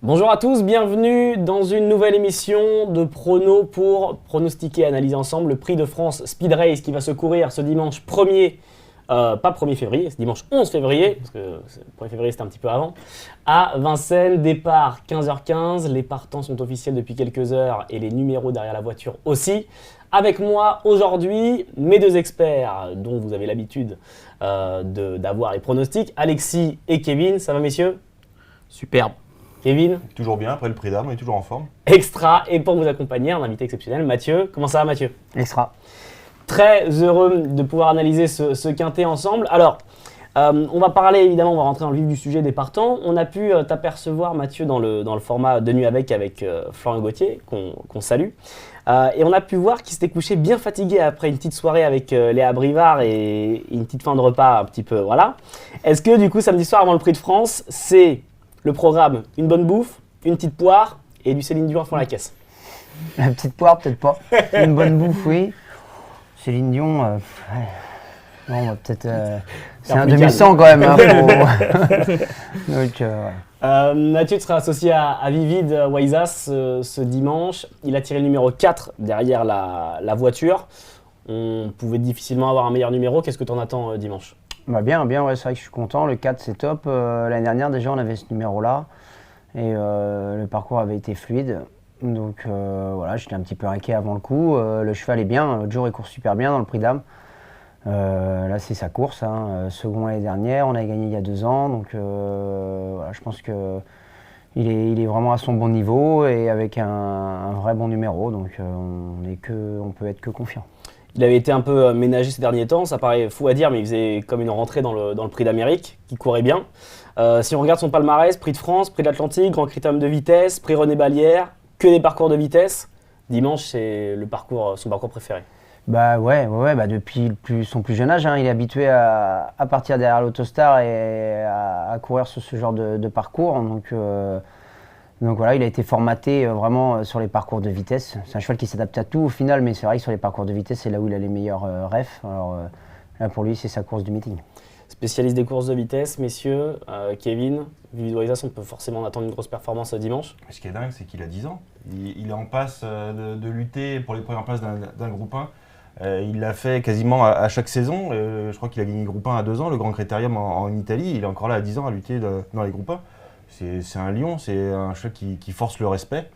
Bonjour à tous, bienvenue dans une nouvelle émission de Prono pour pronostiquer et analyser ensemble le Prix de France Speed Race qui va se courir ce dimanche 1er, pas 1er février, c'est dimanche 11 février, parce que le 1er février c'était un petit peu avant, à Vincennes, départ 15h15, les partants sont officiels depuis quelques heures et les numéros derrière la voiture aussi. Avec moi aujourd'hui, mes deux experts dont vous avez l'habitude d'avoir les pronostics, Alexis et Kevin, ça va messieurs? Superbe. Kevin? Toujours bien, après le prix d'âme, on est toujours en forme. Extra, et pour vous accompagner, un invité exceptionnel, Mathieu. Comment ça va Mathieu? Extra. Très heureux de pouvoir analyser ce quintet ensemble. Alors, on va parler évidemment, on va rentrer dans le vif du sujet des partants. On a pu t'apercevoir Mathieu dans le format de nuit avec Florian Gauthier, qu'on salue. Et on a pu voir qu'il s'était couché bien fatigué après une petite soirée avec Léa Brivard et une petite fin de repas un petit peu, voilà. Est-ce que du coup, samedi soir avant le Prix de France, c'est le programme, une bonne bouffe, une petite poire et du Céline Dion à fond la caisse? La petite poire, peut-être pas. Une bonne bouffe, oui. Céline Dion, ouais. Non, bah, peut-être. C'est un demi-sang quand même. Hein, Donc, ouais. Mathieu sera associé à Vivid Waisas ce dimanche. Il a tiré le numéro 4 derrière la voiture. On pouvait difficilement avoir un meilleur numéro. Qu'est-ce que tu en attends dimanche? Bah bien, ouais, c'est vrai que je suis content. Le 4, c'est top. L'année dernière, déjà, on avait ce numéro-là. Et le parcours avait été fluide. Donc voilà, j'étais un petit peu inquiet avant le coup. Le cheval est bien. L'autre jour, il court super bien dans le Prix d'âme. Là, c'est sa course. Hein. Second l'année dernière. On a gagné il y a 2 ans. Donc voilà, je pense qu'il est vraiment à son bon niveau et avec un vrai bon numéro. Donc on peut être que confiant. Il avait été un peu ménagé ces derniers temps, ça paraît fou à dire, mais il faisait comme une rentrée dans le Prix d'Amérique, qui courait bien. Si on regarde son palmarès, Prix de France, Prix de l'Atlantique, Grand Critérium de vitesse, Prix René Ballière, que des parcours de vitesse. Dimanche, c'est son parcours préféré. Bah ouais, depuis son plus jeune âge, hein, il est habitué à partir derrière l'Autostar et à courir sur ce genre de parcours. Donc voilà, il a été formaté vraiment sur les parcours de vitesse. C'est un cheval qui s'adapte à tout au final, mais c'est vrai que sur les parcours de vitesse, c'est là où il a les meilleurs refs. Alors là, pour lui, c'est sa course du meeting. Spécialiste des courses de vitesse, messieurs, Kevin, Vivid Waisas, on peut forcément attendre une grosse performance dimanche. Ce qui est dingue, c'est qu'il a 10 ans. Il est en passe de lutter pour les premières places d'un groupe 1. Il l'a fait quasiment à chaque saison. Je crois qu'il a gagné groupe 1 à 2 ans, le Grand Critérium en Italie. Il est encore là à 10 ans à lutter dans les groupes 1. C'est un lion, c'est un cheval qui force le respect.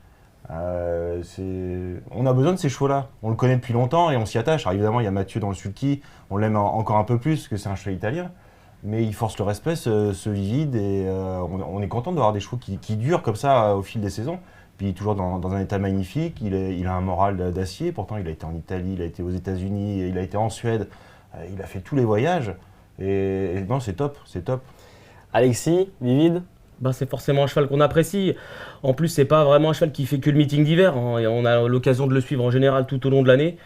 On a besoin de ces chevaux-là. On le connaît depuis longtemps et on s'y attache. Alors évidemment, il y a Mathieu dans le sulky, on l'aime encore un peu plus parce que c'est un cheval italien. Mais il force le respect, ce Vivid, et on est content d'avoir des chevaux qui durent comme ça au fil des saisons. Puis toujours dans un état magnifique, il a un moral d'acier. Pourtant, il a été en Italie, il a été aux États-Unis, il a été en Suède. Il a fait tous les voyages. Et non, c'est top, c'est top. Alexis, Vivid? Bah, c'est forcément un cheval qu'on apprécie. En plus, c'est pas vraiment un cheval qui fait que le meeting d'hiver. Hein, et on a l'occasion de le suivre en général tout au long de l'année.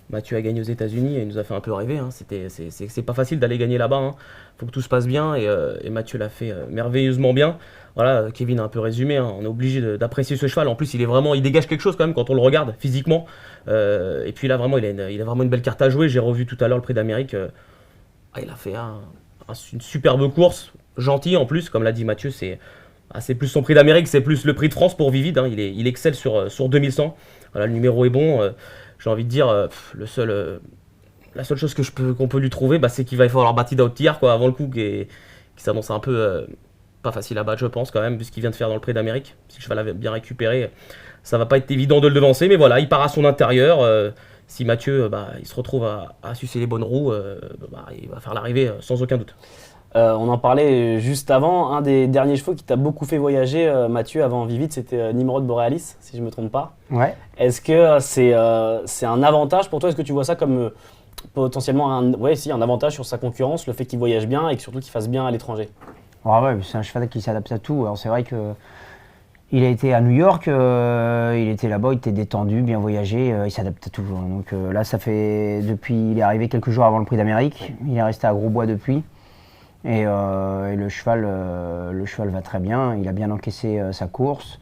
Mathieu a gagné aux États-Unis et il nous a fait un peu rêver. Hein. C'est pas facile d'aller gagner là-bas. Hein. Faut que tout se passe bien et Mathieu l'a fait merveilleusement bien. Voilà, Kevin a un peu résumé. Hein. On est obligé d'apprécier ce cheval. En plus, il dégage quelque chose quand même quand on le regarde physiquement. Et puis là, vraiment, il a vraiment une belle carte à jouer. J'ai revu tout à l'heure le Prix d'Amérique. Il a fait une superbe course. Gentil en plus, comme l'a dit Mathieu, c'est plus son Prix d'Amérique, c'est plus le Prix de France pour Vivid. Hein. Il excelle sur 2100. Voilà, le numéro est bon. J'ai envie de dire, la seule chose qu'on peut lui trouver, c'est qu'il va falloir Batida Outillard avant le coup, qui s'annonce un peu pas facile à battre, je pense, quand même, vu ce qu'il vient de faire dans le Prix d'Amérique. Si le cheval avait bien récupéré, ça va pas être évident de le devancer, mais voilà, il part à son intérieur. Si Mathieu il se retrouve à sucer les bonnes roues, il va faire l'arrivée sans aucun doute. On en parlait juste avant, un des derniers chevaux qui t'a beaucoup fait voyager, Mathieu, avant Vivid, c'était Nimrod Borealis, si je ne me trompe pas. Ouais. Est-ce que c'est un avantage pour toi? Est-ce que tu vois ça comme potentiellement un avantage sur sa concurrence, le fait qu'il voyage bien et que surtout qu'il fasse bien à l'étranger? Ouais, c'est un cheval qui s'adapte à tout. Alors c'est vrai que il a été à New York, il était là-bas, il était détendu, bien voyagé, il s'adapte à tout. Donc là, il est arrivé quelques jours avant le Prix d'Amérique, il est resté à Grosbois depuis. Et le cheval va très bien, il a bien encaissé sa course.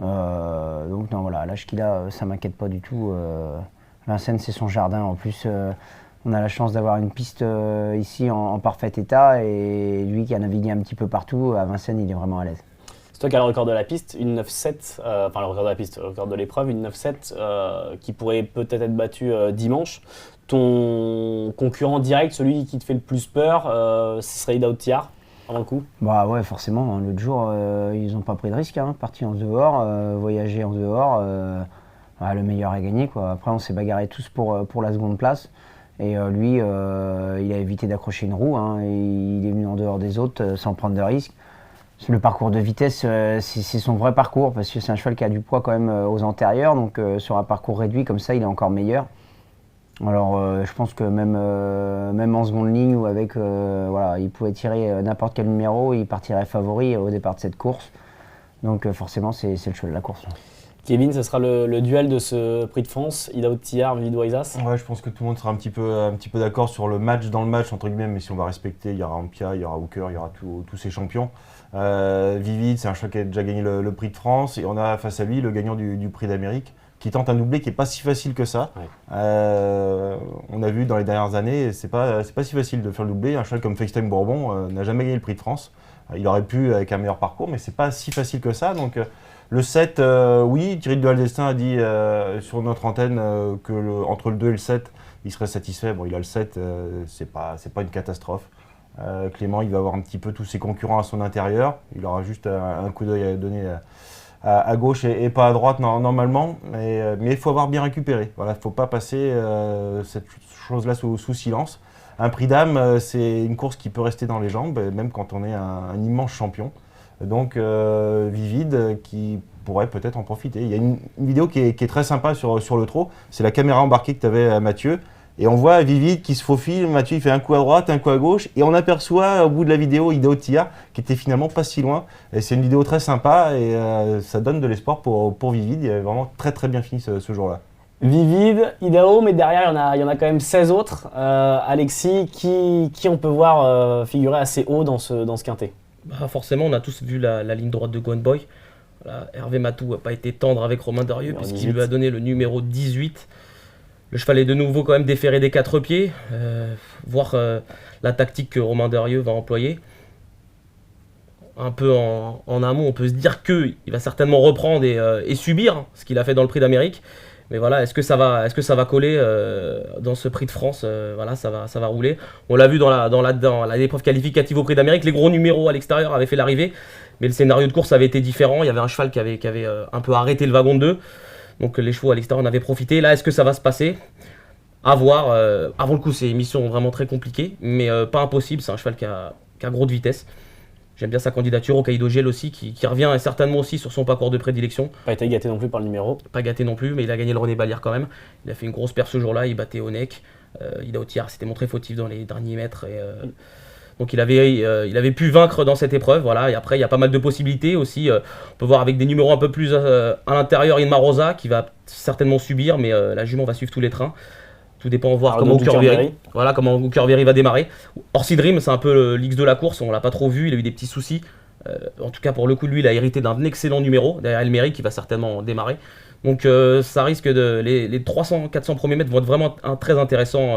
Donc non, voilà, l'âge qu'il a, ça m'inquiète pas du tout. Vincennes, c'est son jardin. En plus, on a la chance d'avoir une piste ici en parfait état. Et lui qui a navigué un petit peu partout, à Vincennes, il est vraiment à l'aise. C'est toi qui as le record de la piste, une 9-7, enfin le record de la piste, le record de l'épreuve, une 9-7 qui pourrait peut-être être battue dimanche. Ton concurrent direct, celui qui te fait le plus peur, ce serait Idaho Tiar avant le coup? Bah ouais, forcément, hein. L'autre jour, ils n'ont pas pris de risque, hein. Parti en dehors, voyager en dehors, le meilleur a gagné, quoi. Après, on s'est bagarré tous pour la seconde place. Et lui, il a évité d'accrocher une roue, hein. Il est venu en dehors des autres sans prendre de risque. Le parcours de vitesse, c'est son vrai parcours, parce que c'est un cheval qui a du poids quand même aux antérieurs, donc sur un parcours réduit comme ça, il est encore meilleur. Alors je pense que même en seconde ligne ou avec, il pouvait tirer n'importe quel numéro, il partirait favori au départ de cette course. Donc forcément, c'est le cheval de la course, là. Kevin, ce sera le duel de ce Prix de France, Idaho Tiar, Vivid Waisas. Ouais, je pense que tout le monde sera un petit peu d'accord sur le match dans le match, entre guillemets, mais si on va respecter, il y aura Ampia, il y aura Hooker, il y aura tous ces champions. Vivid, c'est un cheval qui a déjà gagné le Prix de France, et on a face à lui le gagnant du Prix d'Amérique, qui tente un doublé qui n'est pas si facile que ça. Ouais. On a vu dans les dernières années, c'est pas si facile de faire le doublé. Un cheval comme FaceTime Bourbon n'a jamais gagné le Prix de France. Il aurait pu avec un meilleur parcours, mais c'est pas si facile que ça. Donc le 7, oui, Thierry de Aldestin a dit sur notre antenne que entre le 2 et le 7, il serait satisfait. Bon, il a le 7, c'est pas une catastrophe. Clément, il va avoir un petit peu tous ses concurrents à son intérieur. Il aura juste un coup d'œil à donner à gauche et pas à droite normalement, mais il faut avoir bien récupéré. Voilà, il ne faut pas passer cette chose-là sous silence. Un prix d'âme, c'est une course qui peut rester dans les jambes, même quand on est un immense champion. Donc Vivid qui pourrait peut-être en profiter. Il y a une vidéo qui est très sympa sur le trot, c'est la caméra embarquée que tu avais, Mathieu. Et on voit Vivid qui se faufile, Mathieu il fait un coup à droite, un coup à gauche, et on aperçoit au bout de la vidéo Idaho Tiar qui était finalement pas si loin. Et c'est une vidéo très sympa et ça donne de l'espoir pour Vivid. Il est vraiment très très bien fini ce jour-là. Vivid, Idaho, mais derrière il y en a quand même 16 autres. Alexis, qui on peut voir figurer assez haut dans ce quintet? Forcément, on a tous vu la ligne droite de Gone Boy. Voilà, Hervé Matou n'a pas été tendre avec Romain Derieux puisqu'il lui a donné le numéro 18. Le cheval est de nouveau quand même déféré des 4 pieds, voir la tactique que Romain Derieux va employer. Un peu en amont, on peut se dire qu'il va certainement reprendre et subir ce qu'il a fait dans le Prix d'Amérique. Mais voilà, est-ce que ça va coller dans ce Prix de France? Voilà, ça va rouler. On l'a vu dans l'épreuve qualificative au Prix d'Amérique, les gros numéros à l'extérieur avaient fait l'arrivée, mais le scénario de course avait été différent. Il y avait un cheval qui avait un peu arrêté le wagon de 2. Donc les chevaux à l'extérieur en avaient profité. Là, est-ce que ça va se passer? À voir. Avant le coup, c'est une mission vraiment très compliquée, mais pas impossible. C'est un cheval qui a gros de vitesse. J'aime bien sa candidature au Caïdo Gel aussi, qui revient certainement aussi sur son parcours de prédilection. Pas été gâté non plus par le numéro. Pas gâté non plus, mais il a gagné le René Balière quand même. Il a fait une grosse perce ce jour-là, il battait Onek. Idaho Tiar s'était montré fautif dans les derniers mètres. Donc il avait pu vaincre dans cette épreuve, voilà. Et après il y a pas mal de possibilités aussi. On peut voir avec des numéros un peu plus à l'intérieur, Inma Rosa qui va certainement subir, mais la jument va suivre tous les trains. Tout dépend de voir comment Hooker Very va démarrer. Orsi Dream, c'est un peu l'X de la course, on l'a pas trop vu, il a eu des petits soucis. En tout cas pour le coup, lui il a hérité d'un excellent numéro derrière Elmery qui va certainement démarrer. Donc ça risque les 300-400 premiers mètres vont être vraiment très intéressants.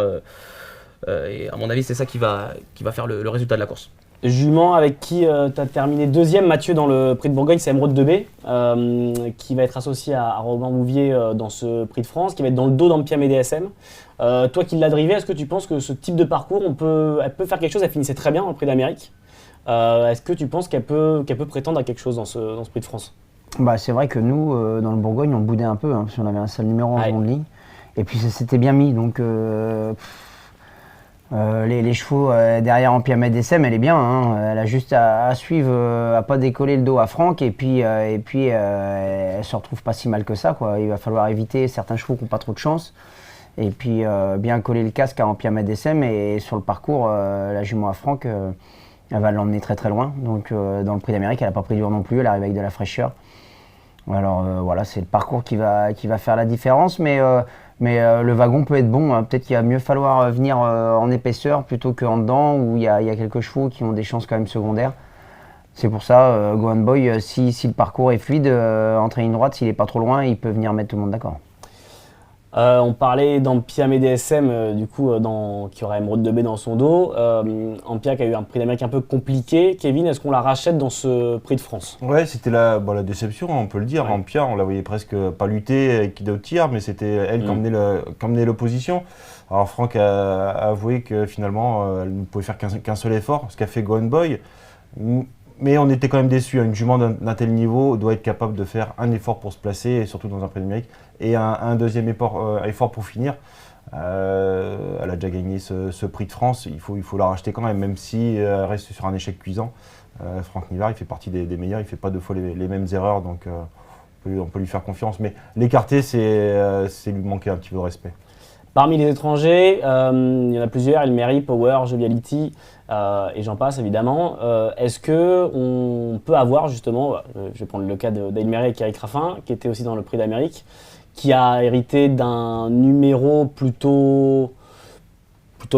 Et à mon avis, c'est ça qui va faire le résultat de la course. Jument avec qui tu as terminé deuxième, Mathieu, dans le Prix de Bourgogne, c'est Emeraude de B, qui va être associé à Romain Bouvier dans ce Prix de France, qui va être dans le dos d'Ampia DSM. Toi qui l'as drivé, est-ce que tu penses que ce type de parcours, elle peut faire quelque chose? Elle finissait très bien dans le Prix d'Amérique. Est-ce que tu penses qu'elle peut prétendre à quelque chose dans ce Prix de France? C'est vrai que nous, dans le Bourgogne, on boudait un peu, hein, parce qu'on avait un seul numéro en seconde ligne. Et puis ça s'était bien mis, donc... les chevaux derrière Ampia DSM, elle est bien, hein. Elle a juste à suivre, à pas décoller le dos à Franck et puis elle se retrouve pas si mal que ça, quoi. Il va falloir éviter certains chevaux qui n'ont pas trop de chance et puis bien coller le casque à Ampia DSM et sur le parcours, la jument à Franck, elle va l'emmener très très loin. Donc dans le Prix d'Amérique, elle n'a pas pris dur non plus, elle arrive avec de la fraîcheur. Alors voilà, c'est le parcours qui va faire la différence, mais le wagon peut être bon, hein. Peut-être qu'il va mieux falloir venir en épaisseur plutôt qu'en dedans où il y a quelques chevaux qui ont des chances quand même secondaires. C'est pour ça, Gone Boy, si le parcours est fluide, entre ligne droite, s'il n'est pas trop loin, il peut venir mettre tout le monde d'accord. On parlait d'Ampia MDSM, du coup, qui aurait Emeraude de B dans son dos. Ampia qui a eu un prix d'Amérique un peu compliqué. Kevin, est-ce qu'on la rachète dans ce prix de France? Ouais, c'était la déception, on peut le dire. Ouais. Ampia, on la voyait presque pas lutter avec Ido Tir, mais c'était elle qui emmenait l'opposition. Alors Franck a avoué que finalement, elle ne pouvait faire qu'un seul effort, ce qu'a fait Gone Boy. Mais on était quand même déçus. Une jument d'un tel niveau doit être capable de faire un effort pour se placer, et surtout dans un prix d'Amérique, et un deuxième effort pour finir. Elle a déjà gagné ce prix de France, il faut la racheter quand même si elle reste sur un échec cuisant. Franck Nivard, il fait partie des meilleurs, il ne fait pas deux fois les mêmes erreurs, donc on peut lui faire confiance. Mais l'écarter, c'est lui manquer un petit peu de respect. Parmi les étrangers, il y en a plusieurs, Elmery, Power, Joviality et j'en passe évidemment. Est-ce qu'on peut avoir justement, je vais prendre le cas d'Elmery avec Eric Raffin, qui était aussi dans le prix d'Amérique, qui a hérité d'un numéro plutôt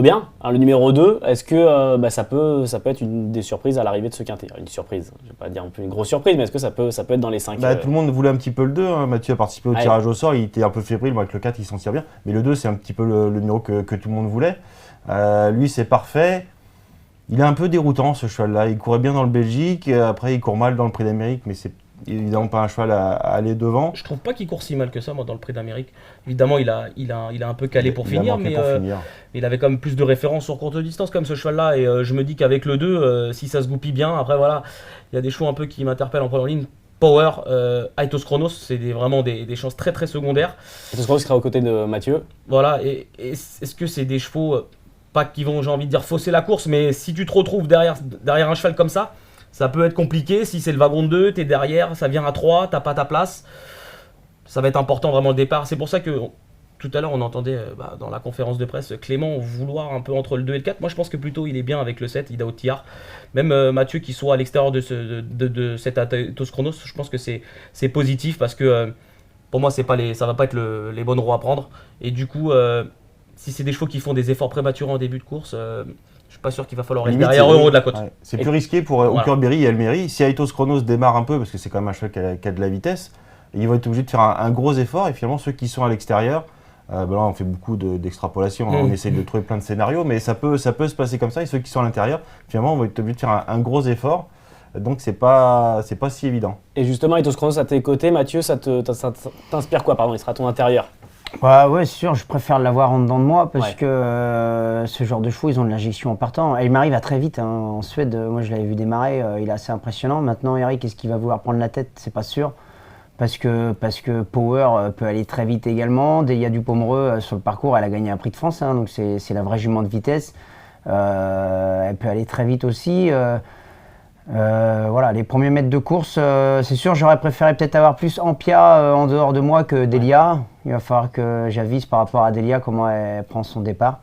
bien, hein, le numéro 2. Est-ce que ça peut être une des surprises à l'arrivée de ce quintet? Une surprise, je ne vais pas dire un peu une grosse surprise, mais est-ce que ça peut être dans les 5? Tout le monde voulait un petit peu le 2, hein. Mathieu a participé au tirage au sort, il était un peu fébrile, moi avec le 4 il s'en tire bien, mais le 2 c'est un petit peu le numéro que tout le monde voulait. Lui c'est parfait, il est un peu déroutant ce cheval-là, il courait bien dans le Belgique, après il court mal dans le prix d'Amérique, mais c'est évidemment pas un cheval à aller devant. Je trouve pas qu'il court si mal que ça, moi, dans le prix d'Amérique. Évidemment, il a un peu calé pour finir, mais il avait quand même plus de références sur courte distance, comme ce cheval-là. Et je me dis qu'avec le 2, si ça se goupille bien, après voilà, il y a des chevaux un peu qui m'interpellent en première ligne. Power, Aitos Chronos, c'est vraiment des chances très très secondaires. Aitos Chronos sera aux côtés de Mathieu. Voilà, et est-ce que c'est des chevaux, pas qui vont, j'ai envie de dire, fausser la course, mais si tu te retrouves derrière un cheval comme ça peut être compliqué. Si c'est le wagon de 2, t'es derrière, ça vient à 3, t'as pas ta place. Ça va être important vraiment le départ. C'est pour ça que tout à l'heure on entendait dans la conférence de presse Clément vouloir un peu entre le 2 et le 4. Moi je pense que plutôt il est bien avec le 7, Idaho Tiar. Même Mathieu qui soit à l'extérieur de cet Aitos Chronos, je pense que c'est positif parce que pour moi ça va pas être les bonnes roues à prendre. Et du coup, si c'est des chevaux qui font des efforts prématurés en début de course, je suis pas sûr qu'il va falloir être derrière eux en haut de la côte. Ouais, c'est plus risqué pour Hookerberry et Elmery. Si Aitos Chronos démarre un peu, parce que c'est quand même un cheval qui a de la vitesse, ils vont être obligés de faire un gros effort. Et finalement, ceux qui sont à l'extérieur, là on fait beaucoup d'extrapolation, on essaie de trouver plein de scénarios, mais ça peut se passer comme ça. Et ceux qui sont à l'intérieur, finalement, vont être obligés de faire un gros effort. Donc c'est pas si évident. Et justement, Aitos Chronos à tes côtés, Mathieu, ça t'inspire quoi? Pardon, il sera à ton intérieur. Ouais, c'est sûr, je préfère l'avoir en dedans de moi parce que ce genre de chevaux, ils ont de l'injection en partant. Il m'arrive à très vite, hein. En Suède, moi je l'avais vu démarrer, il est assez impressionnant. Maintenant, Eric, est-ce qu'il va vouloir prendre la tête? C'est pas sûr. Parce que Power peut aller très vite également. Delia Dupomereux, sur le parcours, elle a gagné un prix de France, hein, donc c'est la vraie jument de vitesse. Elle peut aller très vite aussi. Voilà, les premiers mètres de course, c'est sûr, j'aurais préféré peut-être avoir plus Ampia en dehors de moi que Delia. Il va falloir que j'avise par rapport à Delia comment elle prend son départ.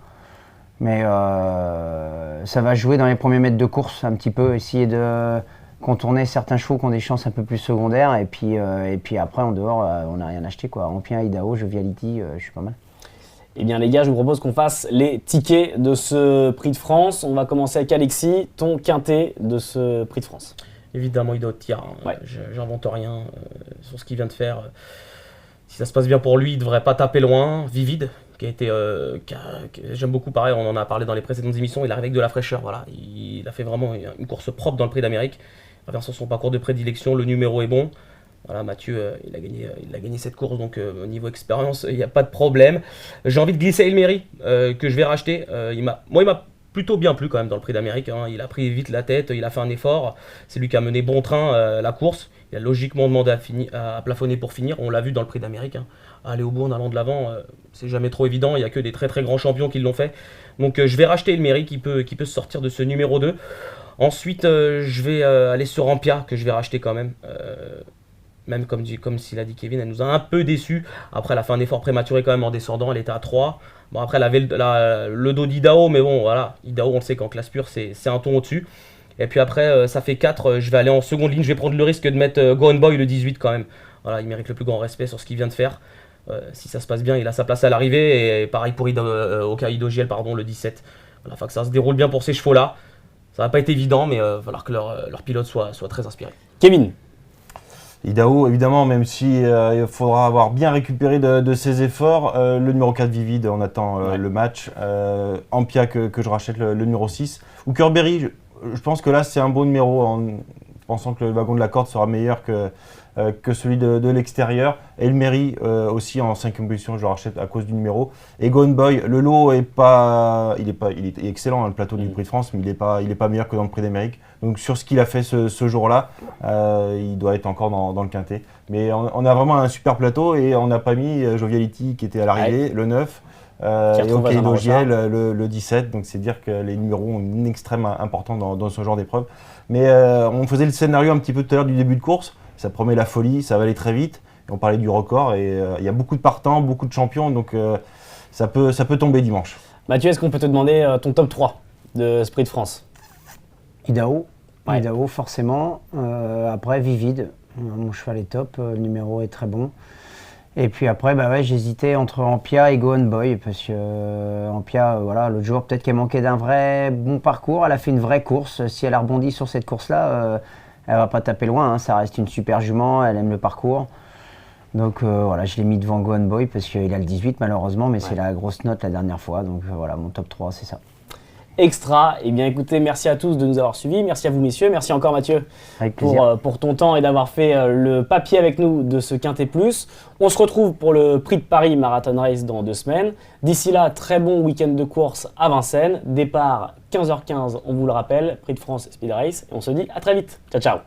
Mais ça va jouer dans les premiers mètres de course un petit peu, essayer de contourner certains chevaux qui ont des chances un peu plus secondaires. Et puis après, en dehors, on n'a rien acheté, quoi. Ampia, Idaho, Joviality, je suis pas mal. Eh bien les gars, je vous propose qu'on fasse les tickets de ce prix de France. On va commencer avec Alexis, ton quintet de ce prix de France. Évidemment, Idaho Tiar, Ouais. j'invente rien sur ce qu'il vient de faire. Si ça se passe bien pour lui, il ne devrait pas taper loin. Vivide, j'aime beaucoup, pareil, on en a parlé dans les précédentes émissions, il arrive avec de la fraîcheur. Voilà. Il a fait vraiment une course propre dans le prix d'Amérique. Il revient sur son parcours de prédilection, le numéro est bon. Voilà, Mathieu, il a gagné cette course, donc au niveau expérience, il n'y a pas de problème. J'ai envie de glisser Elmery, que je vais racheter. Il m'a plutôt bien plu quand même dans le prix d'Amérique, hein. Il a pris vite la tête, il a fait un effort. C'est lui qui a mené bon train la course. Il a logiquement demandé à plafonner pour finir. On l'a vu dans le prix d'Amérique, hein. Aller au bout en allant de l'avant, c'est jamais trop évident. Il n'y a que des très très grands champions qui l'ont fait. Donc je vais racheter Elmery qui peut se sortir de ce numéro 2. Ensuite, je vais aller sur Ampia, que je vais racheter quand même. Même comme s'il a dit Kevin, elle nous a un peu déçus. Après, elle a fait un effort prématuré quand même en descendant, elle était à 3. Bon, après, elle avait le dos d'Idaho, mais bon, voilà. Idaho, on le sait qu'en classe pure, c'est un ton au-dessus. Et puis après, ça fait 4. Je vais aller en seconde ligne. Je vais prendre le risque de mettre Gone Boy le 18 quand même. Voilà, il mérite le plus grand respect sur ce qu'il vient de faire. Si ça se passe bien, il a sa place à l'arrivée. Et pareil pour Ido Giel, le 17. Voilà, faut que ça se déroule bien pour ces chevaux-là. Ça va pas être évident, mais il va falloir que leur pilote soit très inspiré. Kevin. Idaho, évidemment, même si il faudra avoir bien récupéré de ses efforts, le numéro 4 Vivid, on attend le match. Ampia que je rachète le numéro 6. Ou Kerberry, je pense que là c'est un bon numéro en pensant que le wagon de la corde sera meilleur que celui de l'extérieur. Elmery aussi en 5e position, je le rachète à cause du numéro. Et Gone Boy, le lot il est excellent, hein, le plateau du Prix de France, mais il est pas meilleur que dans le Prix d'Amérique. Donc sur ce qu'il a fait ce jour-là, il doit être encore dans le quintet. Mais on a vraiment un super plateau et on n'a pas mis Joviality qui était à l'arrivée, le 9. Et Hokkaido Giel le 17, donc c'est dire que les numéros ont une extrême importance dans ce genre d'épreuve. Mais on faisait le scénario un petit peu tout à l'heure du début de course, ça promet la folie, ça va aller très vite, et on parlait du record, et il y a beaucoup de partants, beaucoup de champions, donc ça peut tomber dimanche. Mathieu, est-ce qu'on peut te demander ton top 3 de ce Prix de France? Idaho, Ouais. Idaho forcément. Après, Vivid, mon cheval est top, le numéro est très bon. Et puis après, j'hésitais entre Ampia et Go On Boy, parce que Ampia, l'autre jour, peut-être qu'elle manquait d'un vrai bon parcours. Elle a fait une vraie course. Si elle a rebondi sur cette course-là, elle va pas taper loin, hein. Ça reste une super jument, elle aime le parcours. Donc je l'ai mis devant Go On Boy, parce qu'il a le 18 malheureusement, mais c'est la grosse note la dernière fois. Donc mon top 3, c'est ça. Extra. Eh bien écoutez, merci à tous de nous avoir suivis. Merci à vous messieurs. Merci encore Mathieu Avec plaisir. pour ton temps et d'avoir fait le papier avec nous de ce Quintet Plus. On se retrouve pour le Prix de Paris Marathon Race dans 2 semaines. D'ici là, très bon week-end de course à Vincennes. Départ 15h15, on vous le rappelle. Prix de France Speed Race. Et on se dit à très vite. Ciao, ciao.